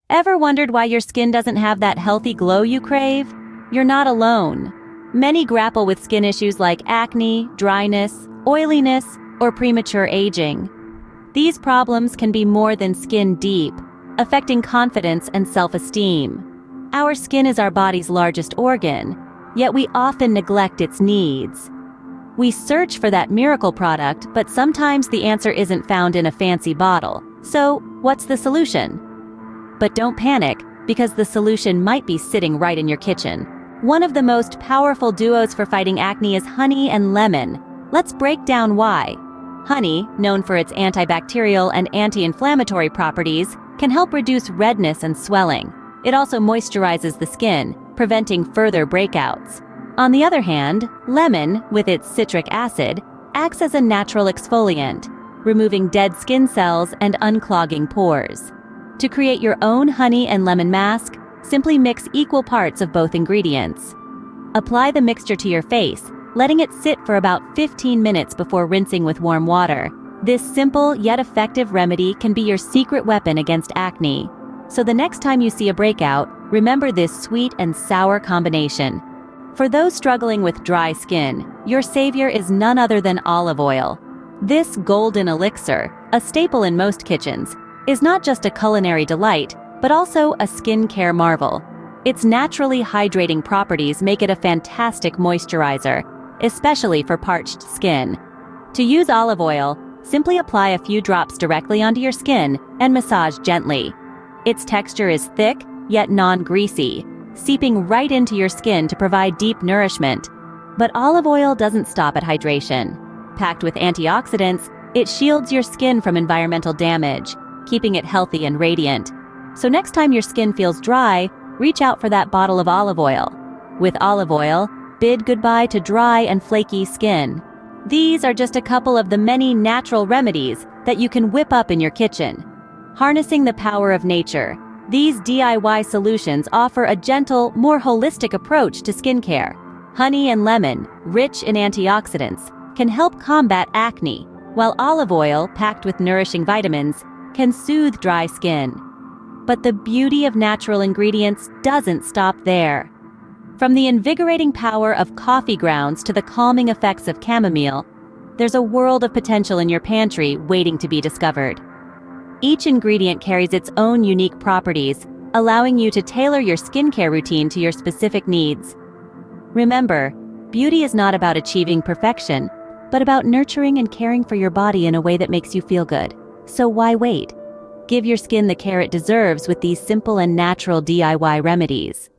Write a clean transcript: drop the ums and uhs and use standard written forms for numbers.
Ever wondered why your skin doesn't have that healthy glow you crave? You're not alone. Many grapple with skin issues like acne, dryness, oiliness, or premature aging. These problems can be more than skin deep, affecting confidence and self-esteem. Our skin is our body's largest organ, yet we often neglect its needs. We search for that miracle product, but sometimes the answer isn't found in a fancy bottle. So, what's the solution? But don't panic, because the solution might be sitting right in your kitchen. One of the most powerful duos for fighting acne is honey and lemon. Let's break down why. Honey, known for its antibacterial and anti-inflammatory properties, can help reduce redness and swelling. It also moisturizes the skin, preventing further breakouts. On the other hand, lemon, with its citric acid, acts as a natural exfoliant, removing dead skin cells and unclogging pores. To create your own honey and lemon mask, simply mix equal parts of both ingredients. Apply the mixture to your face, letting it sit for about 15 minutes before rinsing with warm water. This simple yet effective remedy can be your secret weapon against acne. So the next time you see a breakout, remember this sweet and sour combination. For those struggling with dry skin, your savior is none other than olive oil. This golden elixir, a staple in most kitchens, is not just a culinary delight, but also a skincare marvel. Its naturally hydrating properties make it a fantastic moisturizer, especially for parched skin. To use olive oil, simply apply a few drops directly onto your skin and massage gently. Its texture is thick, yet non-greasy, seeping right into your skin to provide deep nourishment. But olive oil doesn't stop at hydration. Packed with antioxidants, it shields your skin from environmental damage, keeping it healthy and radiant. So next time your skin feels dry, reach out for that bottle of olive oil. With olive oil, bid goodbye to dry and flaky skin. These are just a couple of the many natural remedies that you can whip up in your kitchen. Harnessing the power of nature, these DIY solutions offer a gentle, more holistic approach to skincare. Honey and lemon, rich in antioxidants, can help combat acne, while olive oil, packed with nourishing vitamins, can soothe dry skin. But the beauty of natural ingredients doesn't stop there. From the invigorating power of coffee grounds to the calming effects of chamomile, there's a world of potential in your pantry waiting to be discovered. Each ingredient carries its own unique properties, allowing you to tailor your skincare routine to your specific needs. Remember, beauty is not about achieving perfection, but about nurturing and caring for your body in a way that makes you feel good. So why wait? Give your skin the care it deserves with these simple and natural DIY remedies.